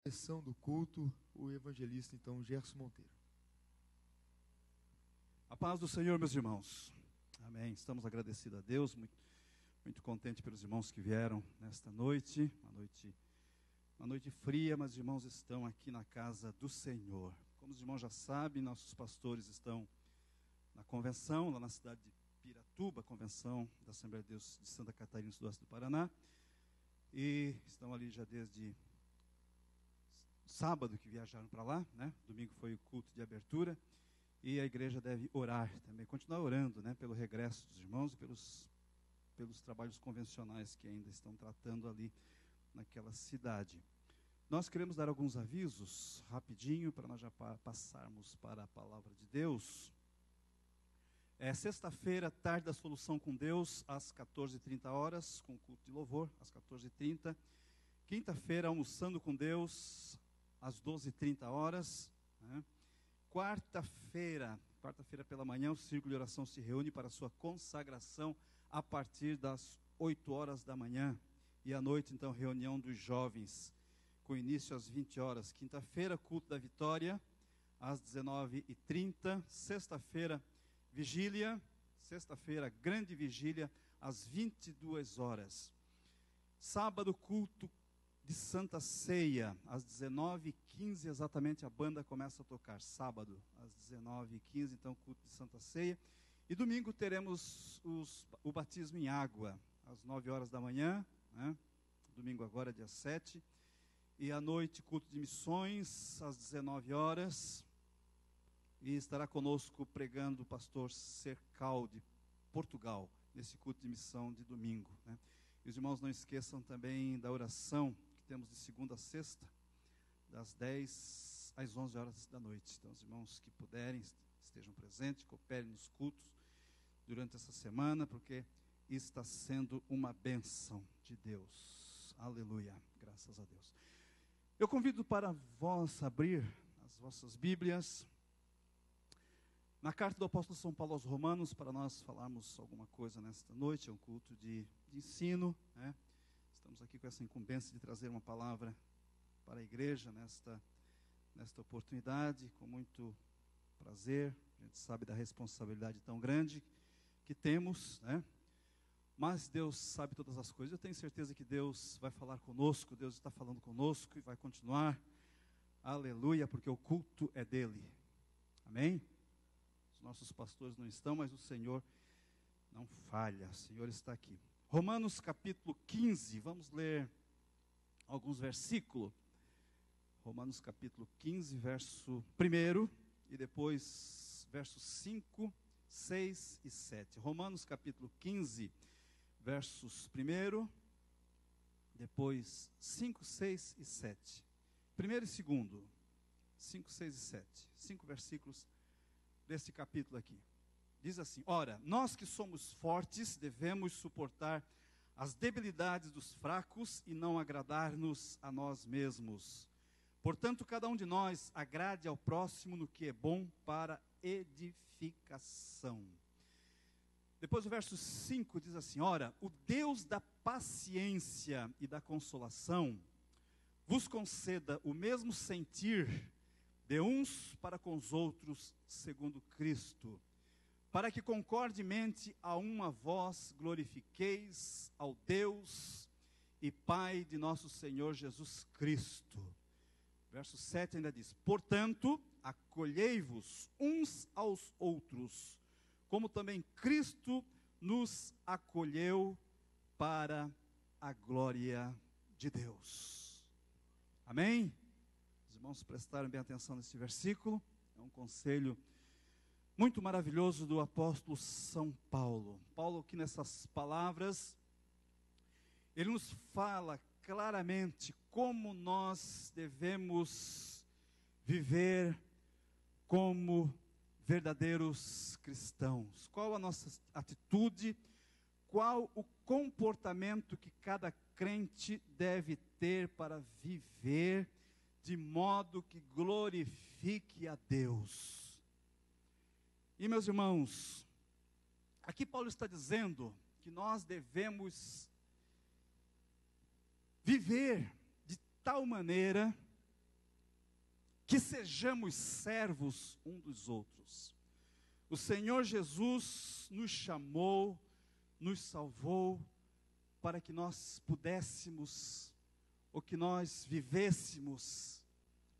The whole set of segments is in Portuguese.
Direção do culto, o evangelista, então, Gerson Monteiro. A paz do Senhor, meus irmãos. Amém. Estamos agradecidos a Deus, muito contente pelos irmãos que vieram nesta noite. Uma noite fria, mas os irmãos estão aqui na casa do Senhor. Como os irmãos já sabem, nossos pastores estão na convenção, lá na cidade de Piratuba, convenção da Assembleia de Deus de Santa Catarina, sudoeste do Paraná. E estão ali já desde sábado que viajaram para lá, né? Domingo foi o culto de abertura. E a igreja deve orar também, continuar orando, né? Pelo regresso dos irmãos e pelos trabalhos convencionais que ainda estão tratando ali naquela cidade. Nós queremos dar alguns avisos, rapidinho, para nós já passarmos para a palavra de Deus. Sexta-feira, tarde da solução com Deus, às 14h30, com culto de louvor, às 14h30. Quinta-feira, almoçando com Deus, às 12h30. Né? Quarta-feira pela manhã, o círculo de oração se reúne para a sua consagração a partir das 8h da manhã. E à noite, então, reunião dos jovens, com início às 20h. Quinta-feira, culto da vitória, às 19h30. Sexta-feira, vigília. Sexta-feira, grande vigília, às 22h. Sábado, culto de Santa Ceia, às 19h15, exatamente, a banda começa a tocar. Sábado, às 19h15, então, culto de Santa Ceia. E domingo teremos o batismo em água, às 9h da manhã, né? Domingo agora, dia 7. E à noite, culto de missões, às 19h. E estará conosco pregando o pastor Cercal, de Portugal, nesse culto de missão de domingo, né? E os irmãos não esqueçam também da oração que temos de segunda a sexta, das 10 às 11h da noite. Então, os irmãos que puderem, estejam presentes, cooperem nos cultos durante essa semana, porque está sendo uma bênção de Deus. Aleluia, graças a Deus. Eu convido para vós abrir as vossas Bíblias na carta do apóstolo São Paulo aos Romanos, para nós falarmos alguma coisa nesta noite. É um culto de ensino, né? Estamos aqui com essa incumbência de trazer uma palavra para a igreja nesta oportunidade, com muito prazer. A gente sabe da responsabilidade tão grande que temos, né? Mas Deus sabe todas as coisas. Eu tenho certeza que Deus vai falar conosco, Deus está falando conosco e vai continuar. Aleluia, porque o culto é dele. Amém? Os nossos pastores não estão, mas o Senhor não falha, o Senhor está aqui. Romanos capítulo 15, vamos ler alguns versículos. Romanos capítulo 15, verso 1, e depois versos 5, 6 e 7. Romanos capítulo 15, versos 1, depois 5, 6 e 7. Primeiro e segundo, 5, 6 e 7. 5 versículos deste capítulo aqui. Diz assim: ora, nós que somos fortes devemos suportar as debilidades dos fracos e não agradar-nos a nós mesmos. Portanto, cada um de nós agrade ao próximo no que é bom para edificação. Depois o verso 5 diz assim: ora, o Deus da paciência e da consolação vos conceda o mesmo sentir de uns para com os outros, segundo Cristo, para que concordemente a uma voz glorifiqueis ao Deus e Pai de nosso Senhor Jesus Cristo. Verso 7 ainda diz: portanto, acolhei-vos uns aos outros, como também Cristo nos acolheu para a glória de Deus. Amém? Os irmãos prestaram bem atenção nesse versículo. É um conselho muito maravilhoso do apóstolo São Paulo. Paulo, aqui nessas palavras, ele nos fala claramente como nós devemos viver como verdadeiros cristãos. Qual a nossa atitude, qual o comportamento que cada crente deve ter para viver de modo que glorifique a Deus. E, meus irmãos, aqui Paulo está dizendo que nós devemos viver de tal maneira que sejamos servos um dos outros. O Senhor Jesus nos chamou, nos salvou, para que nós pudéssemos, ou que nós vivêssemos,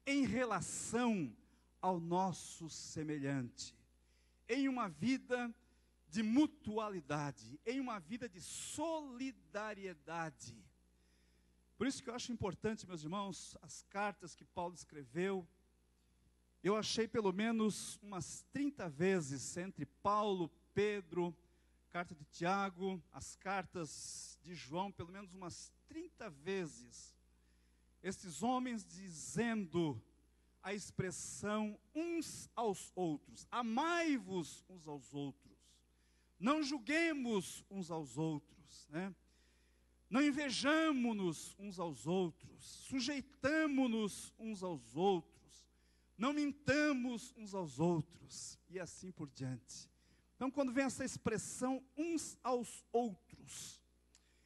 em relação ao nosso semelhante, em uma vida de mutualidade, em uma vida de solidariedade. Por isso que eu acho importante, meus irmãos, as cartas que Paulo escreveu. Eu achei pelo menos umas 30 vezes entre Paulo, Pedro, carta de Tiago, as cartas de João, pelo menos umas 30 vezes, esses homens dizendo a expressão uns aos outros: amai-vos uns aos outros, não julguemos uns aos outros, né? Não invejamo-nos uns aos outros, sujeitamo-nos uns aos outros, não mintamos uns aos outros, e assim por diante. Então, quando vem essa expressão uns aos outros,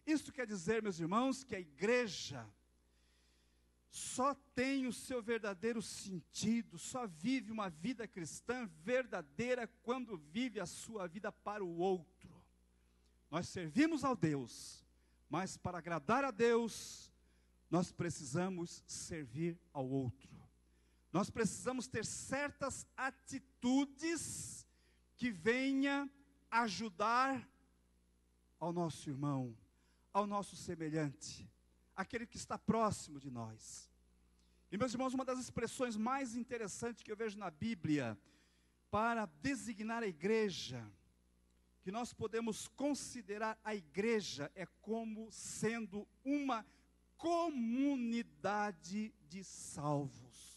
isso quer dizer, meus irmãos, que a igreja só tem o seu verdadeiro sentido, só vive uma vida cristã verdadeira quando vive a sua vida para o outro. Nós servimos ao Deus, mas para agradar a Deus, nós precisamos servir ao outro. Nós precisamos ter certas atitudes que venha ajudar ao nosso irmão, ao nosso semelhante, aquele que está próximo de nós. E, meus irmãos, uma das expressões mais interessantes que eu vejo na Bíblia para designar a igreja, que nós podemos considerar a igreja é como sendo uma comunidade de salvos.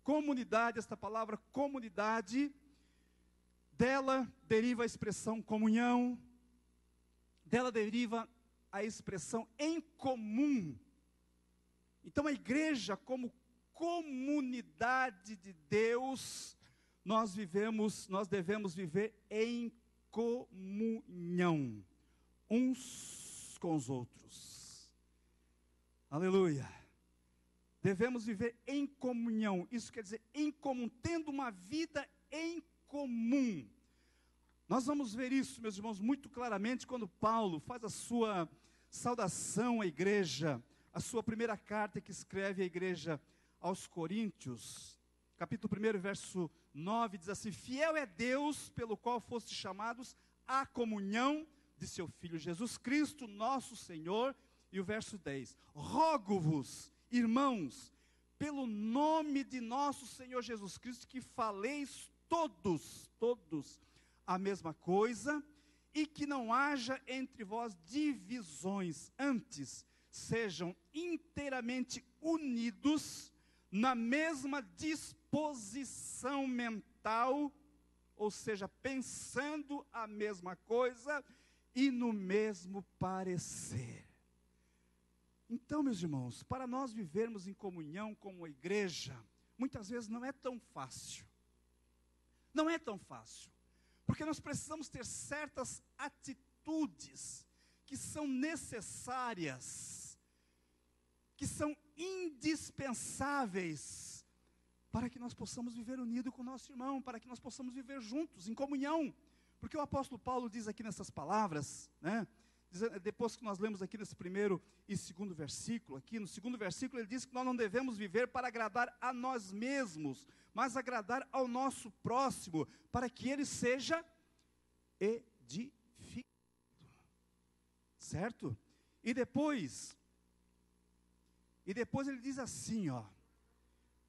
Comunidade, esta palavra comunidade, dela deriva a expressão comunhão, dela deriva a expressão em comum. Então a igreja como comunidade de Deus, nós devemos viver em comunhão, uns com os outros. Aleluia. Devemos viver em comunhão, isso quer dizer em comum, tendo uma vida em comum. Nós vamos ver isso, meus irmãos, muito claramente quando Paulo faz a sua saudação à igreja, a sua primeira carta que escreve à igreja aos Coríntios, capítulo 1, verso 9, diz assim: fiel é Deus pelo qual fostes chamados à comunhão de seu Filho Jesus Cristo, nosso Senhor. E o verso 10, rogo-vos, irmãos, pelo nome de nosso Senhor Jesus Cristo, que faleis todos a mesma coisa, e que não haja entre vós divisões, antes sejam inteiramente unidos na mesma disposição mental, ou seja, pensando a mesma coisa e no mesmo parecer. Então, meus irmãos, para nós vivermos em comunhão como a igreja, muitas vezes não é tão fácil. Não é tão fácil, porque nós precisamos ter certas atitudes que são necessárias, que são indispensáveis para que nós possamos viver unido com o nosso irmão, para que nós possamos viver juntos, em comunhão. Porque o apóstolo Paulo diz aqui nessas palavras, né? Depois que nós lemos aqui nesse primeiro e segundo versículo, aqui no segundo versículo ele diz que nós não devemos viver para agradar a nós mesmos, mas agradar ao nosso próximo, para que ele seja edificado. Certo? E depois ele diz assim, ó: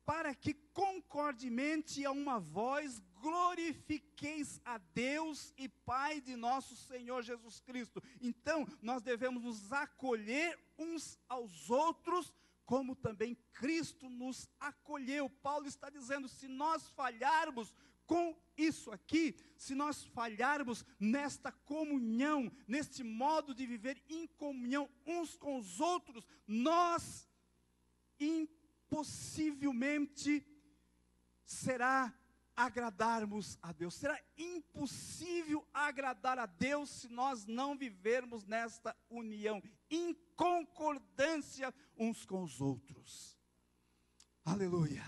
para que concordemente a uma voz glorifiqueis a Deus e Pai de nosso Senhor Jesus Cristo. Então, nós devemos nos acolher uns aos outros, como também Cristo nos acolheu. Paulo está dizendo, se nós falharmos com isso aqui, se nós falharmos nesta comunhão, neste modo de viver em comunhão uns com os outros, nós impossivelmente será agradarmos a Deus. Será impossível agradar a Deus se nós não vivermos nesta união, em concordância uns com os outros. Aleluia.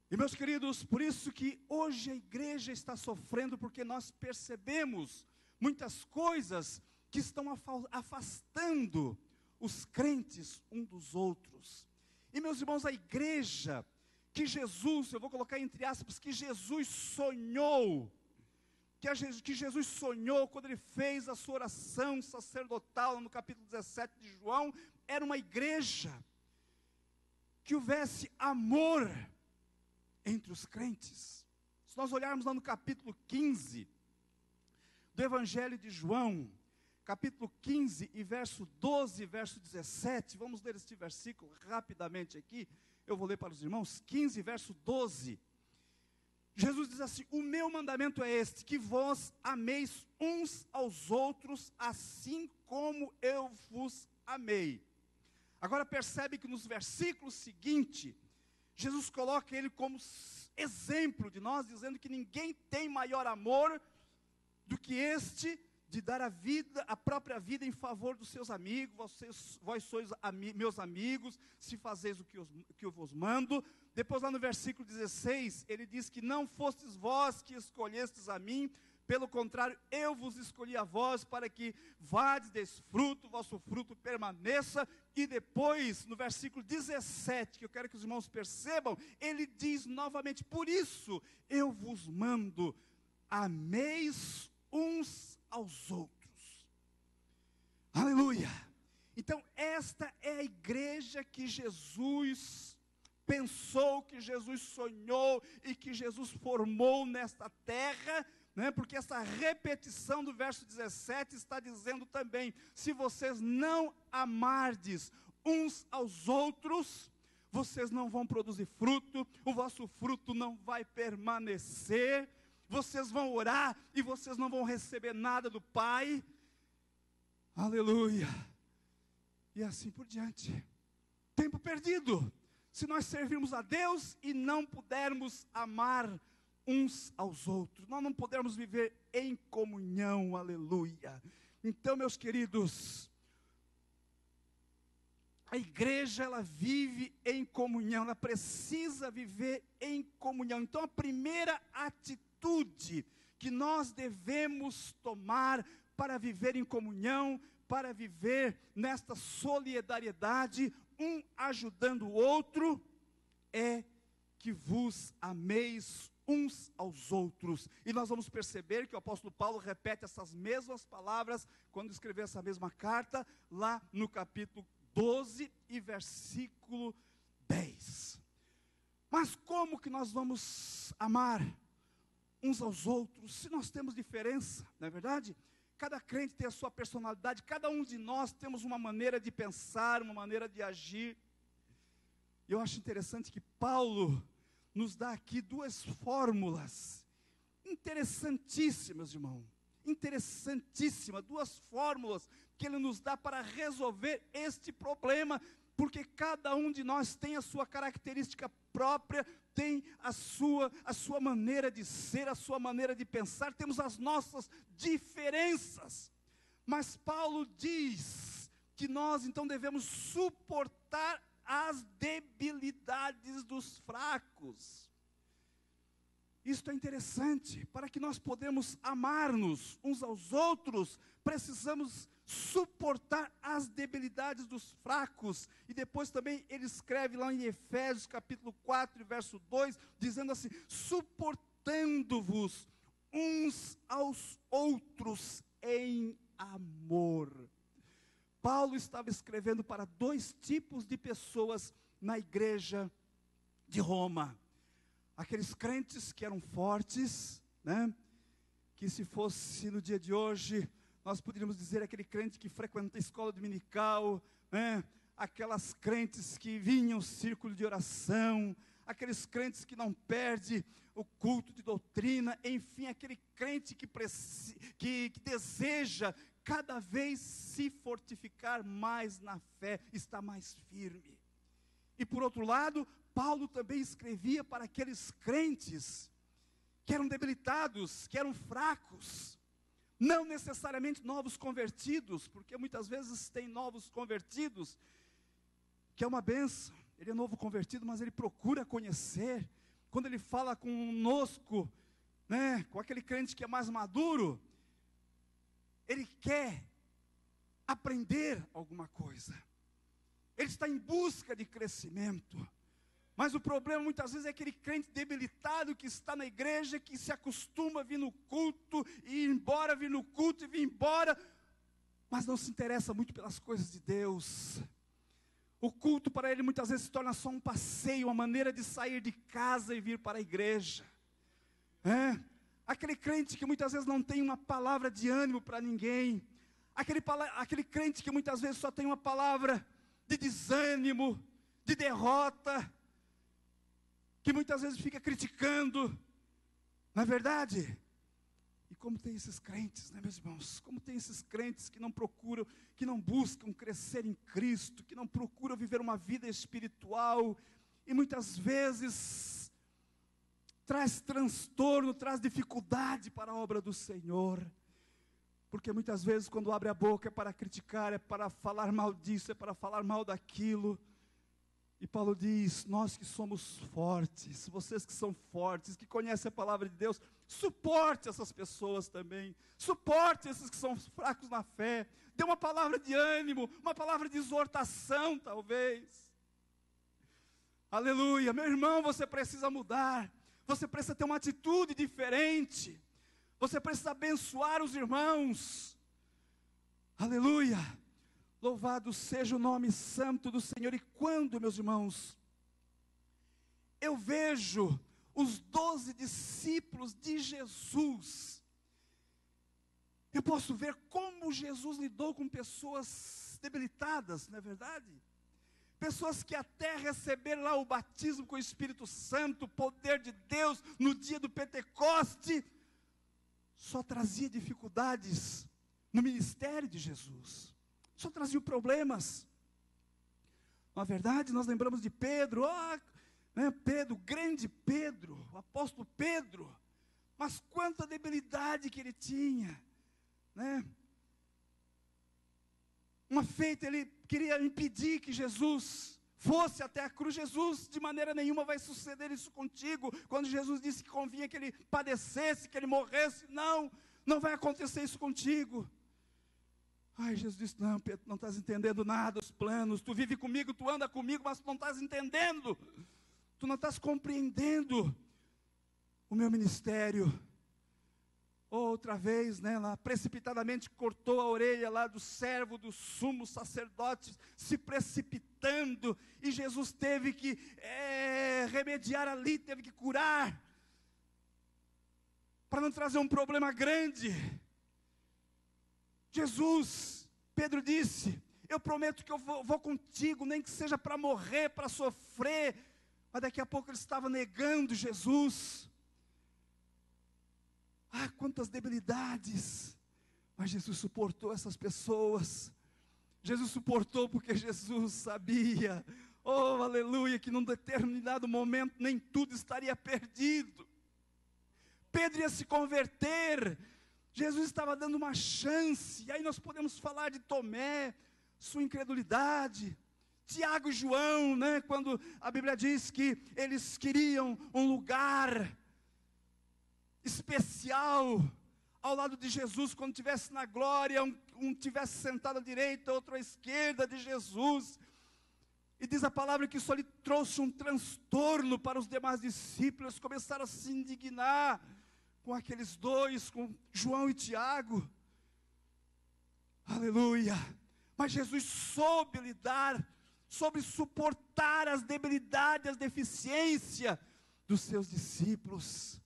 E meus queridos, por isso que hoje a igreja está sofrendo, porque nós percebemos muitas coisas que estão afastando os crentes um dos outros. E meus irmãos, a igreja que Jesus, eu vou colocar entre aspas, que Jesus sonhou, que Jesus sonhou quando ele fez a sua oração sacerdotal no capítulo 17 de João, era uma igreja que houvesse amor entre os crentes. Se nós olharmos lá no capítulo 15 do Evangelho de João, capítulo 15 e verso 12, verso 17, vamos ler este versículo rapidamente aqui, eu vou ler para os irmãos, 15, verso 12, Jesus diz assim: o meu mandamento é este, que vós ameis uns aos outros, assim como eu vos amei. Agora percebe que nos versículos seguintes, Jesus coloca ele como exemplo de nós, dizendo que ninguém tem maior amor do que este, de dar a própria vida em favor dos seus amigos. Vós sois meus amigos, se fazeis o que eu vos mando. Depois lá no versículo 16, ele diz que não fostes vós que escolhestes a mim, pelo contrário, eu vos escolhi a vós, para que vades, deis fruto, vosso fruto permaneça. E depois, no versículo 17, que eu quero que os irmãos percebam, ele diz novamente: por isso eu vos mando, ameis uns aos outros. Aleluia! Então esta é a igreja que Jesus pensou, que Jesus sonhou e que Jesus formou nesta terra, né? Porque essa repetição do verso 17 está dizendo também: se vocês não amardes uns aos outros, vocês não vão produzir fruto, o vosso fruto não vai permanecer, vocês vão orar e vocês não vão receber nada do Pai. Aleluia! E assim por diante. Tempo perdido, se nós servirmos a Deus e não pudermos amar uns aos outros, nós não pudermos viver em comunhão. Aleluia! Então, meus queridos, a igreja, ela vive em comunhão, ela precisa viver em comunhão. Então a primeira atitude que nós devemos tomar para viver em comunhão, para viver nesta solidariedade, um ajudando o outro, é que vos ameis uns aos outros. E nós vamos perceber que o apóstolo Paulo repete essas mesmas palavras quando escreveu essa mesma carta, lá no capítulo 12 e versículo 10. Mas como que nós vamos amar uns aos outros se nós temos diferença, não é verdade? Cada crente tem a sua personalidade, cada um de nós temos uma maneira de pensar, uma maneira de agir. E eu acho interessante que Paulo nos dá aqui duas fórmulas interessantíssimas, irmão. Interessantíssimas, duas fórmulas que ele nos dá para resolver este problema, porque cada um de nós tem a sua característica própria, tem a sua maneira de ser, a sua maneira de pensar, temos as nossas diferenças. Mas Paulo diz que nós então devemos suportar as debilidades dos fracos. Isto é interessante, para que nós podemos amar-nos uns aos outros, precisamos suportar as debilidades dos fracos. E depois também ele escreve lá em Efésios capítulo 4, verso 2, dizendo assim: suportando-vos uns aos outros em amor. Paulo estava escrevendo para dois tipos de pessoas na igreja de Roma. Aqueles crentes que eram fortes, né? Que se fosse no dia de hoje, nós poderíamos dizer aquele crente que frequenta a escola dominical, né? Aquelas crentes que vinham ao círculo de oração, aqueles crentes que não perdem o culto de doutrina, enfim, aquele crente que deseja cada vez se fortificar mais na fé, estar mais firme. E por outro lado, Paulo também escrevia para aqueles crentes que eram debilitados, que eram fracos, não necessariamente novos convertidos, porque muitas vezes tem novos convertidos, que é uma bênção. Ele é novo convertido, mas ele procura conhecer quando Ele fala conosco, né, com aquele crente que é mais maduro, ele quer aprender alguma coisa. Ele está em busca de crescimento. Mas o problema muitas vezes é aquele crente debilitado que está na igreja, que se acostuma a vir no culto, e ir embora, vir no culto e vir embora, mas não se interessa muito pelas coisas de Deus. O culto para ele muitas vezes se torna só um passeio, uma maneira de sair de casa e vir para a igreja. Aquele crente que muitas vezes não tem uma palavra de ânimo para ninguém. Aquele crente que muitas vezes só tem uma palavra de desânimo, de derrota, que muitas vezes fica criticando, não é verdade? E como tem esses crentes, né, meus irmãos? Como tem esses crentes que não procuram, que não buscam crescer em Cristo, que não procuram viver uma vida espiritual, e muitas vezes traz transtorno, traz dificuldade para a obra do Senhor. Porque muitas vezes quando abre a boca é para criticar, é para falar mal disso, é para falar mal daquilo. E Paulo diz, nós que somos fortes, vocês que são fortes, que conhecem a palavra de Deus, suporte essas pessoas também, suporte esses que são fracos na fé, dê uma palavra de ânimo, uma palavra de exortação talvez. Aleluia, meu irmão, você precisa mudar, você precisa ter uma atitude diferente, você precisa abençoar os irmãos. Aleluia. Louvado seja o nome santo do Senhor. E quando, meus irmãos, eu vejo os 12 discípulos de Jesus, eu posso ver como Jesus lidou com pessoas debilitadas, não é verdade? Pessoas que até receberam lá o batismo com o Espírito Santo, o poder de Deus, no dia do Pentecoste, só trazia dificuldades no ministério de Jesus. Só traziam problemas. Na verdade, nós lembramos de Pedro, Pedro, grande Pedro, o apóstolo Pedro, mas quanta debilidade que ele tinha, né? Uma feita, ele queria impedir que Jesus fosse até a cruz. Jesus, de maneira nenhuma vai suceder isso contigo. Quando Jesus disse que convinha que ele padecesse, que ele morresse, não vai acontecer isso contigo. Ai, Jesus disse, não, Pedro, não estás entendendo nada, os planos, tu vive comigo, tu anda comigo, mas tu não estás entendendo, tu não estás compreendendo o meu ministério. Outra vez, lá precipitadamente cortou a orelha lá do servo do sumo sacerdote, se precipitando, e Jesus teve que remediar ali, teve que curar, para não trazer um problema grande. Jesus, Pedro disse, eu prometo que eu vou contigo, nem que seja para morrer, para sofrer, mas daqui a pouco ele estava negando Jesus. Quantas debilidades, mas Jesus suportou essas pessoas. Jesus suportou porque Jesus sabia, oh aleluia, que num determinado momento nem tudo estaria perdido. Pedro ia se converter, Jesus estava dando uma chance. E aí nós podemos falar de Tomé, sua incredulidade, Tiago e João, quando a Bíblia diz que eles queriam um lugar especial ao lado de Jesus, quando estivesse na glória, um tivesse sentado à direita, outro à esquerda de Jesus, e diz a palavra que isso lhe trouxe um transtorno para os demais discípulos, começaram a se indignar com aqueles dois, com João e Tiago, aleluia, mas Jesus soube lidar, soube suportar as debilidades, as deficiências dos seus discípulos.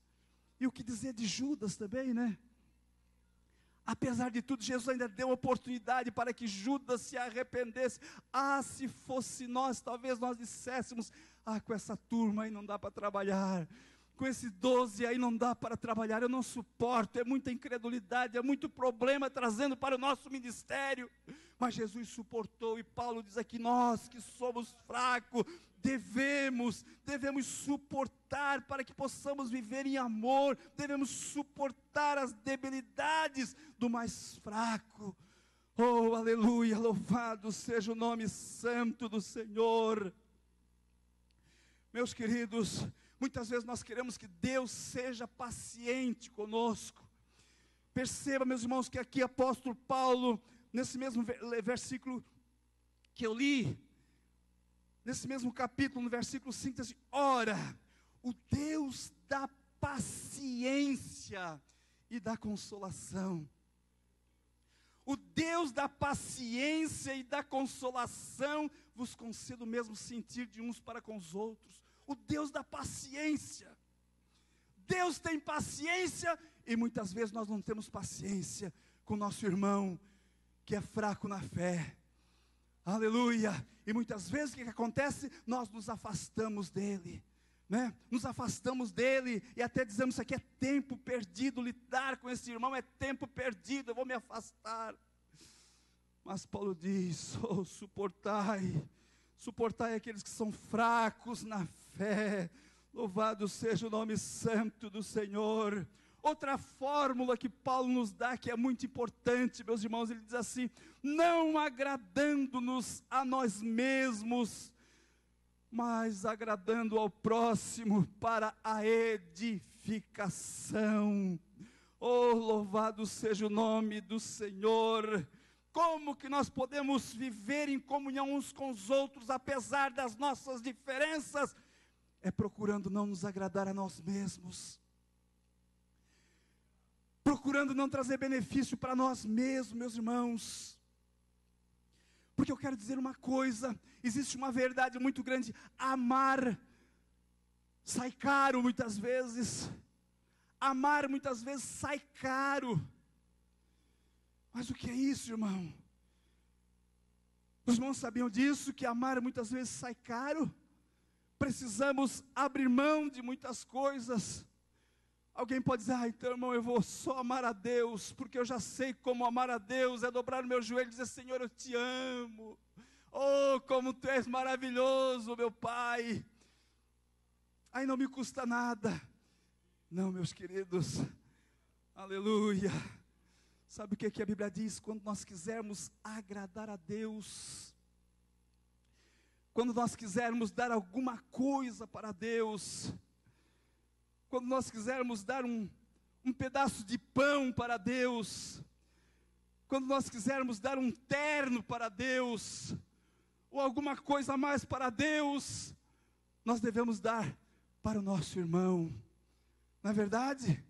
E o que dizer de Judas também, Apesar de tudo, Jesus ainda deu oportunidade para que Judas se arrependesse. Se fosse nós, talvez nós disséssemos, com essa turma aí não dá para trabalhar, com esses 12 aí não dá para trabalhar, eu não suporto, é muita incredulidade, é muito problema trazendo para o nosso ministério. Mas Jesus suportou, e Paulo diz aqui, nós que somos fracos, devemos suportar para que possamos viver em amor, devemos suportar as debilidades do mais fraco. Oh, aleluia, louvado seja o nome santo do Senhor. Meus queridos, Muitas vezes nós queremos que Deus seja paciente conosco. Perceba, meus irmãos, que aqui apóstolo Paulo, nesse mesmo versículo que eu li, nesse mesmo capítulo, no versículo 5, diz assim: ora, o Deus da paciência e da consolação. O Deus da paciência e da consolação vos conceda o mesmo sentir de uns para com os outros. O Deus da paciência. Deus tem paciência e muitas vezes nós não temos paciência com o nosso irmão que é fraco na fé. Aleluia! E muitas vezes o que acontece? Nós nos afastamos dele, né? Nos afastamos dele e até dizemos: isso aqui é tempo perdido, lidar com esse irmão é tempo perdido, eu vou me afastar. Mas Paulo diz: oh, suportai aqueles que são fracos na fé. Louvado seja o nome santo do Senhor. Outra fórmula que Paulo nos dá, que é muito importante, meus irmãos, ele diz assim: não agradando-nos a nós mesmos, mas agradando ao próximo para a edificação. Oh, louvado seja o nome do Senhor. Como que nós podemos viver em comunhão uns com os outros, apesar das nossas diferenças? É procurando não nos agradar a nós mesmos, procurando não trazer benefício para nós mesmos, meus irmãos. Porque eu quero dizer uma coisa: existe uma verdade muito grande. Amar sai caro muitas vezes. Amar muitas vezes sai caro. Mas o que é isso, irmão? Os irmãos sabiam disso, que amar muitas vezes sai caro? Precisamos abrir mão de muitas coisas. Alguém pode dizer: então, irmão, eu vou só amar a Deus, porque eu já sei como amar a Deus, é dobrar o meu joelho e dizer: Senhor, eu te amo. Oh, como tu és maravilhoso, meu Pai. Aí não me custa nada. Não, meus queridos, aleluia. Sabe o que a Bíblia diz? Quando nós quisermos agradar a Deus, quando nós quisermos dar alguma coisa para Deus, quando nós quisermos dar um pedaço de pão para Deus, quando nós quisermos dar um terno para Deus, ou alguma coisa a mais para Deus, nós devemos dar para o nosso irmão. Não é verdade?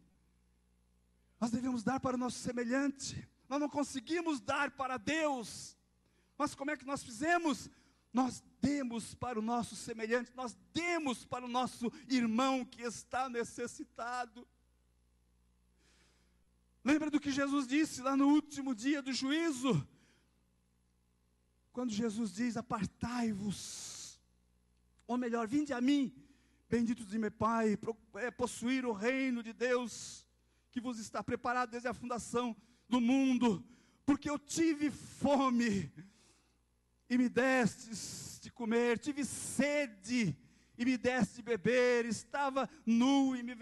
Nós devemos dar para o nosso semelhante. Nós não conseguimos dar para Deus, mas como é que nós fizemos? Nós demos para o nosso semelhante, nós demos para o nosso irmão que está necessitado. Lembra do que Jesus disse lá no último dia do juízo? Quando Jesus diz: apartai-vos, ou melhor, vinde a mim, benditos de meu Pai, possuir o reino de Deus, que vos está preparado desde a fundação do mundo, porque eu tive fome, e me destes de comer, tive sede, e me deste de beber, estava nu e me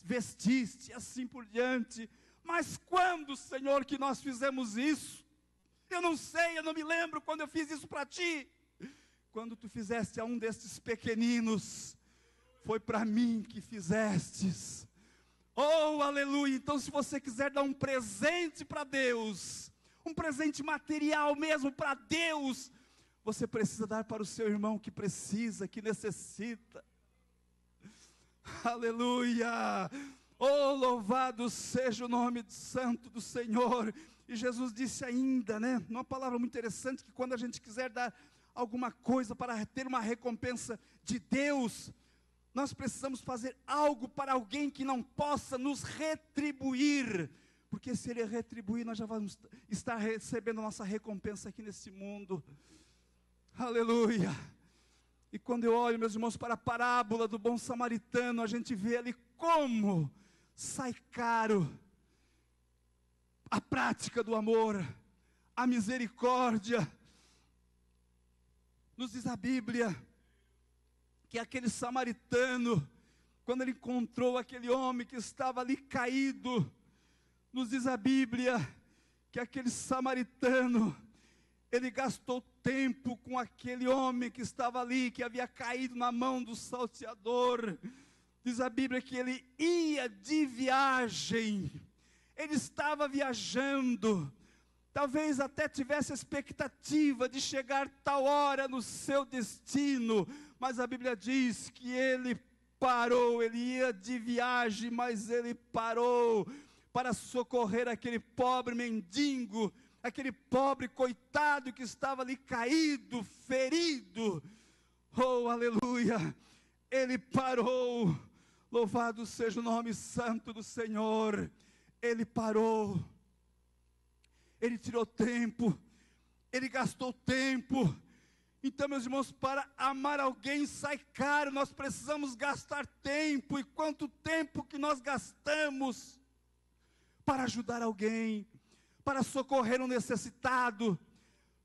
vestiste, e assim por diante. Mas quando, Senhor, que nós fizemos isso? Eu não sei, eu não me lembro quando eu fiz isso para ti. Quando tu fizeste a um destes pequeninos, foi para mim que fizestes. Oh, aleluia! Então, se você quiser dar um presente para Deus, um presente material mesmo para Deus, você precisa dar para o seu irmão que precisa, que necessita. Aleluia! Oh, louvado seja o nome santo do Senhor. E Jesus disse ainda, né, uma palavra muito interessante, que quando a gente quiser dar alguma coisa para ter uma recompensa de Deus, nós precisamos fazer algo para alguém que não possa nos retribuir, porque se Ele retribuir, nós já vamos estar recebendo a nossa recompensa aqui nesse mundo. Aleluia! E quando eu olho, meus irmãos, para a parábola do bom samaritano, a gente vê ali como sai caro a prática do amor, a misericórdia. Nos diz a Bíblia que aquele samaritano, quando ele encontrou aquele homem que estava ali caído, nos diz a Bíblia que aquele samaritano, ele gastou tempo com aquele homem que estava ali, que havia caído na mão do salteador. Diz a Bíblia que ele ia de viagem, ele estava viajando, talvez até tivesse a expectativa de chegar tal hora no seu destino, mas a Bíblia diz que ele parou, ele ia de viagem, mas ele parou para socorrer aquele pobre mendigo, aquele pobre coitado que estava ali caído, ferido. Oh, aleluia! Ele parou, louvado seja o nome santo do Senhor. Ele parou, ele tirou tempo, ele gastou tempo. Então, meus irmãos, para amar alguém sai caro, nós precisamos gastar tempo. E quanto tempo que nós gastamos para ajudar alguém, para socorrer um necessitado,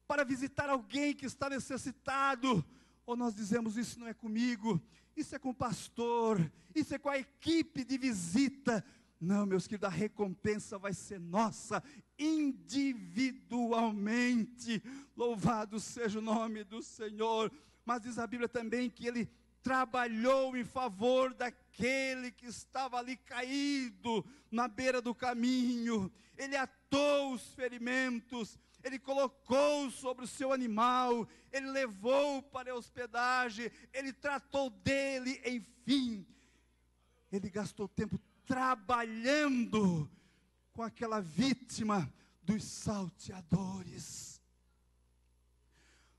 para visitar alguém que está necessitado. Ou nós dizemos, isso não é comigo, isso é com o pastor, isso é com a equipe de visita. Não, meus queridos, a recompensa vai ser nossa, individualmente. Louvado seja o nome do Senhor. Mas diz a Bíblia também que ele trabalhou em favor daquele que estava ali caído na beira do caminho. Ele atou os ferimentos, ele colocou sobre o seu animal, ele levou para a hospedagem, ele tratou dele, enfim. Ele gastou tempo trabalhando com aquela vítima dos salteadores.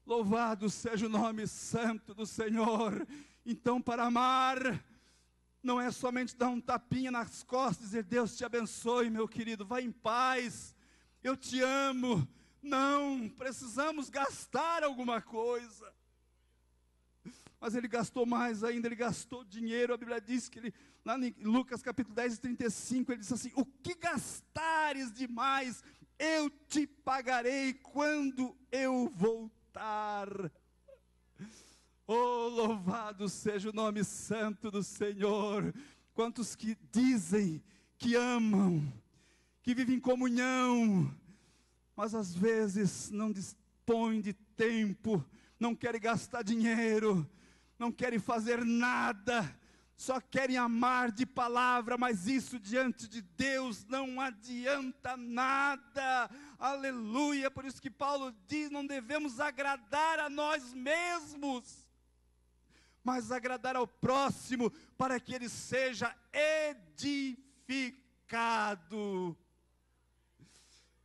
Louvado seja o nome santo do Senhor. Então, para amar, não é somente dar um tapinha nas costas e dizer, Deus te abençoe, meu querido, vá em paz, eu te amo. Não, precisamos gastar alguma coisa. Mas ele gastou mais ainda, ele gastou dinheiro. A Bíblia diz que ele, lá em Lucas capítulo 10, 35, ele diz assim, o que gastares demais, eu te pagarei quando eu voltar. Oh, louvado seja o nome santo do Senhor. Quantos que dizem que amam, que vivem em comunhão, mas às vezes não dispõem de tempo, não querem gastar dinheiro, não querem fazer nada, só querem amar de palavra, mas isso diante de Deus não adianta nada. Aleluia, por isso que Paulo diz, não devemos agradar a nós mesmos, mas agradar ao próximo, para que ele seja edificado.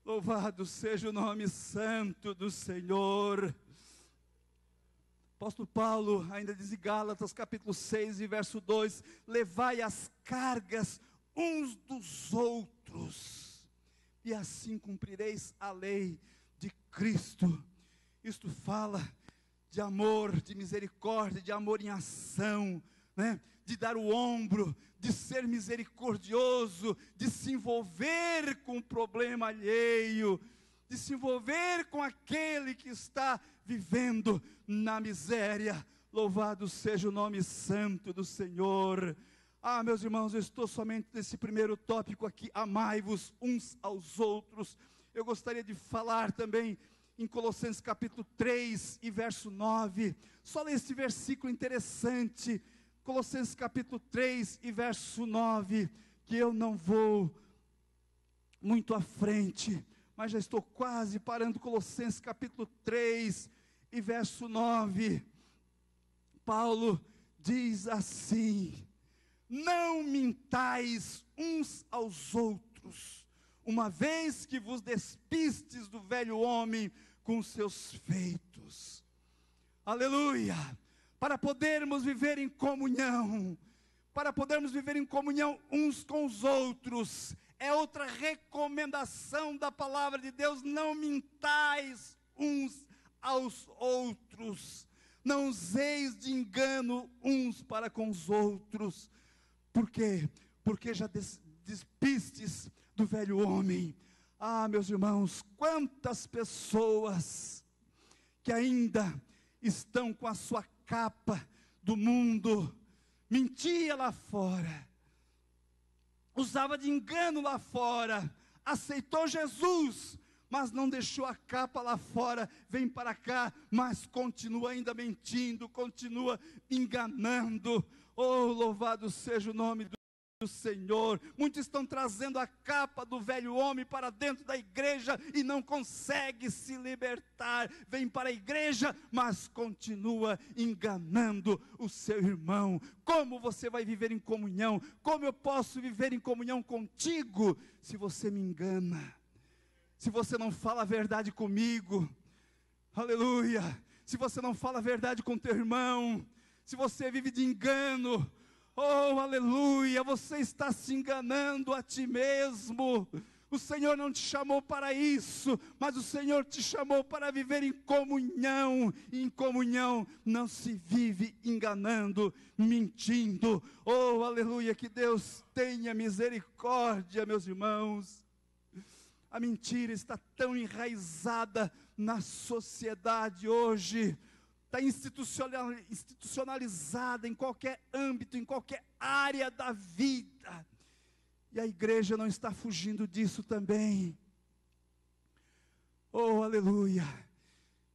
Louvado seja o nome santo do Senhor. Apóstolo Paulo ainda diz em Gálatas capítulo 6 e verso 2, levai as cargas uns dos outros, e assim cumprireis a lei de Cristo. Isto fala de amor, de misericórdia, de amor em ação, né? De dar o ombro, de ser misericordioso, de se envolver com o problema alheio, de se envolver com aquele que está vivendo na miséria. Louvado seja o nome santo do Senhor. Ah, meus irmãos, eu estou somente nesse primeiro tópico aqui, amai-vos uns aos outros. Eu gostaria de falar também em Colossenses capítulo 3 e verso 9, só ler esse versículo interessante, Colossenses capítulo 3 e verso 9, que eu não vou muito à frente, mas já estou quase parando. Colossenses capítulo 3 e verso 9, Paulo diz assim, não mintais uns aos outros, uma vez que vos despistes do velho homem com seus feitos. Aleluia! Para podermos viver em comunhão, para podermos viver em comunhão uns com os outros, é outra recomendação da palavra de Deus, não mintais uns aos outros, não useis de engano uns para com os outros. Por quê? Porque já despistes do velho homem. Ah, meus irmãos, quantas pessoas que ainda estão com a sua capa do mundo, mentia lá fora, usava de engano lá fora, aceitou Jesus, mas não deixou a capa lá fora, vem para cá, mas continua ainda mentindo, continua enganando. Oh, louvado seja o nome do Senhor. Muitos estão trazendo a capa do velho homem para dentro da igreja e não consegue se libertar. Vem para a igreja, mas continua enganando o seu irmão. Como você vai viver em comunhão? Como eu posso viver em comunhão contigo se você me engana? Se você não fala a verdade comigo? Aleluia! Se você não fala a verdade com teu irmão, se você vive de engano, oh, aleluia, você está se enganando a ti mesmo. O Senhor não te chamou para isso, mas o Senhor te chamou para viver em comunhão. E em comunhão não se vive enganando, mentindo. Oh, aleluia, que Deus tenha misericórdia, meus irmãos. A mentira está tão enraizada na sociedade hoje, está institucionalizada em qualquer âmbito, em qualquer área da vida, e a igreja não está fugindo disso também. Oh, aleluia,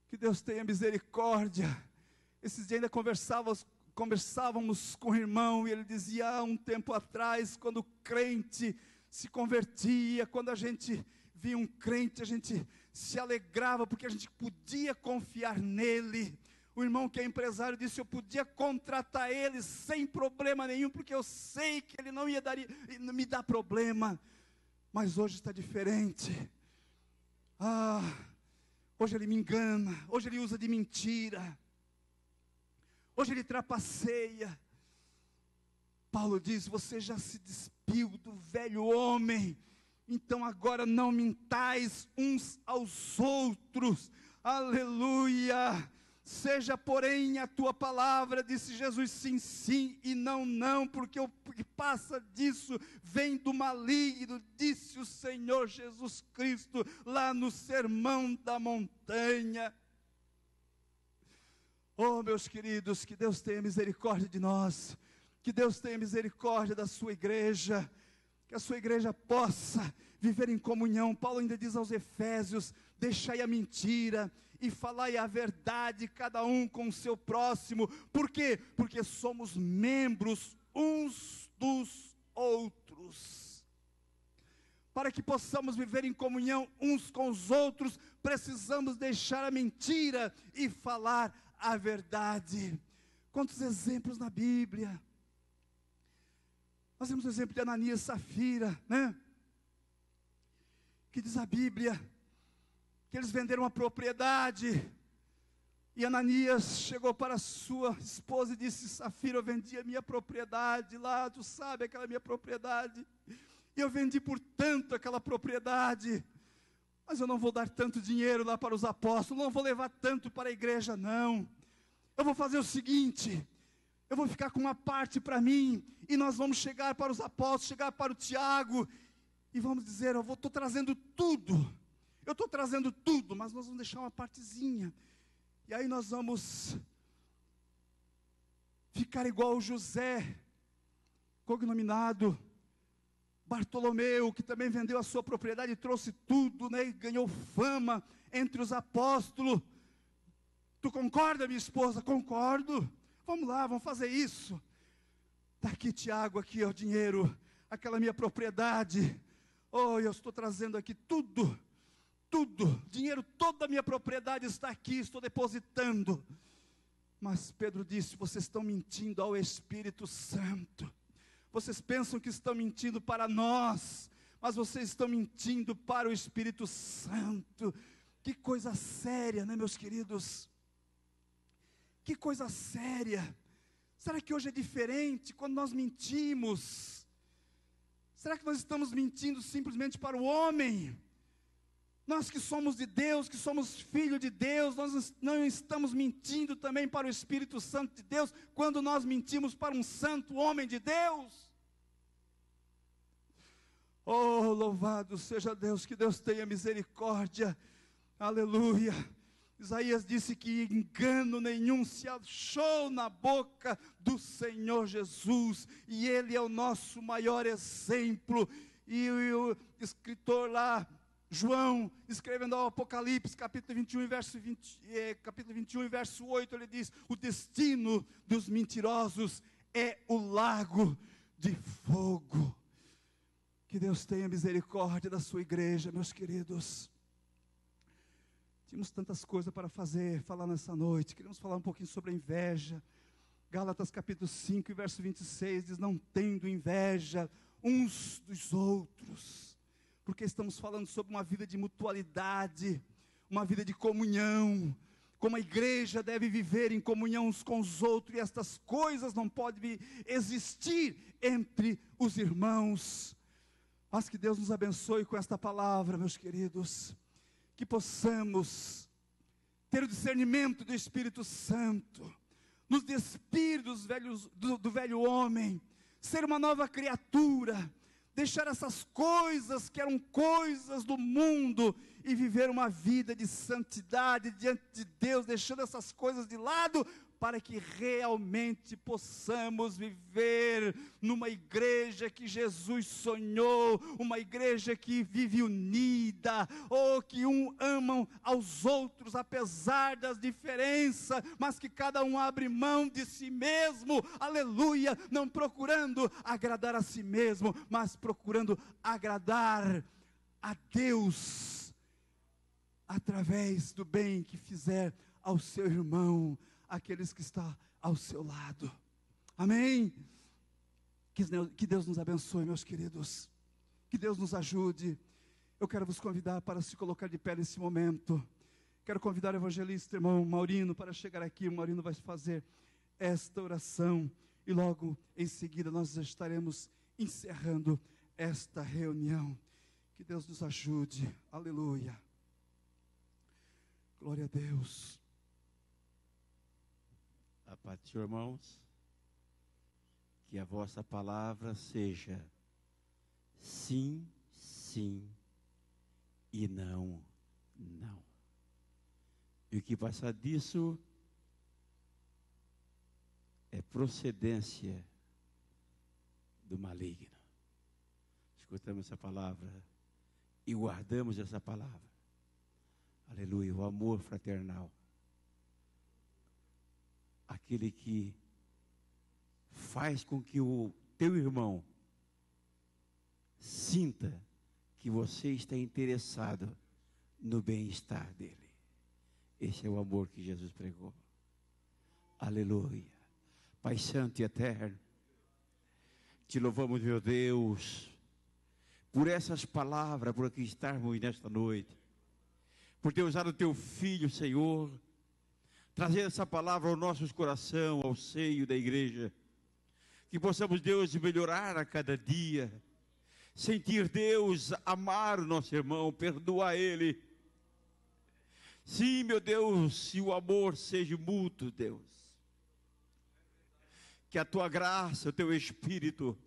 que Deus tenha misericórdia. Esses dias ainda conversávamos com o irmão, e ele dizia, há um tempo atrás, quando o crente se convertia, quando a gente via um crente, a gente se alegrava, porque a gente podia confiar nele. O irmão que é empresário disse, eu podia contratar ele sem problema nenhum, porque eu sei que ele não me dar problema. Mas hoje está diferente. Hoje ele me engana, hoje ele usa de mentira, hoje ele trapaceia. Paulo diz, você já se despiu do velho homem, então agora não mintais uns aos outros. Aleluia! Seja, porém, a tua palavra, disse Jesus, sim, sim, e não, não, porque o que passa disso vem do maligno, disse o Senhor Jesus Cristo, lá no Sermão da Montanha. Oh, meus queridos, que Deus tenha misericórdia de nós, que Deus tenha misericórdia da sua igreja, que a sua igreja possa viver em comunhão. Paulo ainda diz aos Efésios, deixai a mentira e falai a verdade, cada um com o seu próximo. Por quê? Porque somos membros uns dos outros. Para que possamos viver em comunhão uns com os outros, precisamos deixar a mentira e falar a verdade. Quantos exemplos na Bíblia? Nós temos o exemplo de Ananias e Safira, né? Que diz a Bíblia que eles venderam uma propriedade, e Ananias chegou para sua esposa e disse, Safira, eu vendi a minha propriedade lá, tu sabe, aquela minha propriedade, e eu vendi por tanto aquela propriedade, mas eu não vou dar tanto dinheiro lá para os apóstolos, não vou levar tanto para a igreja, não. Eu vou fazer o seguinte, eu vou ficar com uma parte para mim, e nós vamos chegar para os apóstolos, chegar para o Tiago, e vamos dizer, eu estou trazendo tudo, mas nós vamos deixar uma partezinha, e aí nós vamos ficar igual o José, cognominado Bartolomeu, que também vendeu a sua propriedade e trouxe tudo, né, e ganhou fama entre os apóstolos. Tu concorda, minha esposa? Concordo. Vamos lá, vamos fazer isso. Está aqui, Tiago, aqui é o dinheiro, aquela minha propriedade. Oh, eu estou trazendo aqui tudo, dinheiro, toda a minha propriedade está aqui, estou depositando. Mas Pedro disse, vocês estão mentindo ao Espírito Santo. Vocês pensam que estão mentindo para nós, mas vocês estão mentindo para o Espírito Santo. Que coisa séria, né, meus queridos? Que coisa séria. Será que hoje é diferente quando nós mentimos? Será que nós estamos mentindo simplesmente para o homem? Nós que somos de Deus, que somos filhos de Deus, nós não estamos mentindo também para o Espírito Santo de Deus, quando nós mentimos para um santo homem de Deus? Oh, louvado seja Deus, que Deus tenha misericórdia, aleluia. Isaías disse que engano nenhum se achou na boca do Senhor Jesus, e Ele é o nosso maior exemplo. E o escritor lá, João, escrevendo ao Apocalipse, capítulo 21, verso 8, ele diz, o destino dos mentirosos é o lago de fogo. Que Deus tenha misericórdia da sua igreja, meus queridos. Tínhamos tantas coisas para falar nessa noite. Queremos falar um pouquinho sobre a inveja. Gálatas capítulo 5, verso 26 diz: não tendo inveja uns dos outros. Porque estamos falando sobre uma vida de mutualidade, uma vida de comunhão. Como a igreja deve viver em comunhão uns com os outros. E estas coisas não podem existir entre os irmãos. Mas que Deus nos abençoe com esta palavra, meus queridos. Que possamos ter o discernimento do Espírito Santo, nos despir do velho homem, ser uma nova criatura, deixar essas coisas que eram coisas do mundo e viver uma vida de santidade diante de Deus, deixando essas coisas de lado, para que realmente possamos viver numa igreja que Jesus sonhou, uma igreja que vive unida, ou que amam aos outros, apesar das diferenças, mas que cada um abre mão de si mesmo, aleluia, não procurando agradar a si mesmo, mas procurando agradar a Deus, através do bem que fizer ao seu irmão, aqueles que estão ao seu lado. Amém? Que Deus nos abençoe, meus queridos. Que Deus nos ajude. Eu quero vos convidar para se colocar de pé nesse momento. Quero convidar o evangelista, irmão Maurino, para chegar aqui. O Maurino vai fazer esta oração. E logo em seguida nós estaremos encerrando esta reunião. Que Deus nos ajude. Aleluia. Glória a Deus. A paz do Senhor, irmãos, que a vossa palavra seja sim, sim e não, não. E o que passar disso é procedência do maligno. Escutamos essa palavra e guardamos essa palavra. Aleluia, o amor fraternal. Aquele que faz com que o teu irmão sinta que você está interessado no bem-estar dele. Esse é o amor que Jesus pregou. Aleluia. Pai Santo e Eterno, te louvamos, meu Deus, por essas palavras, por aqui estarmos nesta noite, por ter usado o teu Filho, Senhor, trazer essa palavra ao nosso coração, ao seio da igreja, que possamos, Deus, melhorar a cada dia, sentir, Deus, amar o nosso irmão, perdoar ele. Sim, meu Deus, se o amor seja mútuo, Deus, que a tua graça, o teu Espírito,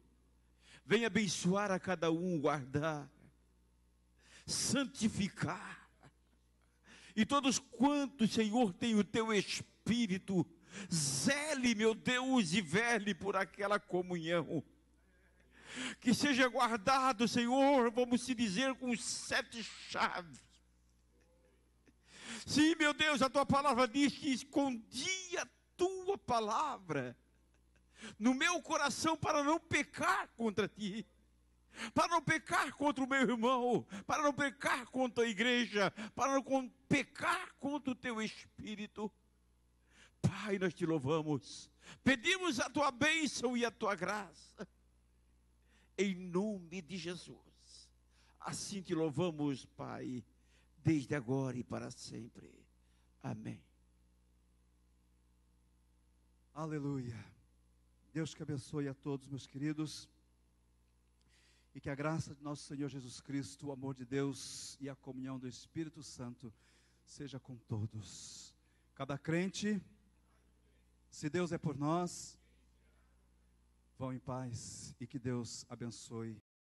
venha abençoar a cada um, guardar, santificar. E todos quantos, Senhor, tem o teu Espírito, zele, meu Deus, e vele por aquela comunhão. Que seja guardado, Senhor, vamos te dizer, com 7 chaves. Sim, meu Deus, a tua palavra diz que escondi a tua palavra no meu coração para não pecar contra ti, para não pecar contra o meu irmão, para não pecar contra a igreja, para não pecar contra o teu Espírito. Pai, nós te louvamos, pedimos a tua bênção e a tua graça, em nome de Jesus. Assim te louvamos, Pai, desde agora e para sempre. Amém. Aleluia. Deus que abençoe a todos, meus queridos. E que a graça de nosso Senhor Jesus Cristo, o amor de Deus e a comunhão do Espírito Santo seja com todos. Cada crente, se Deus é por nós, vão em paz e que Deus abençoe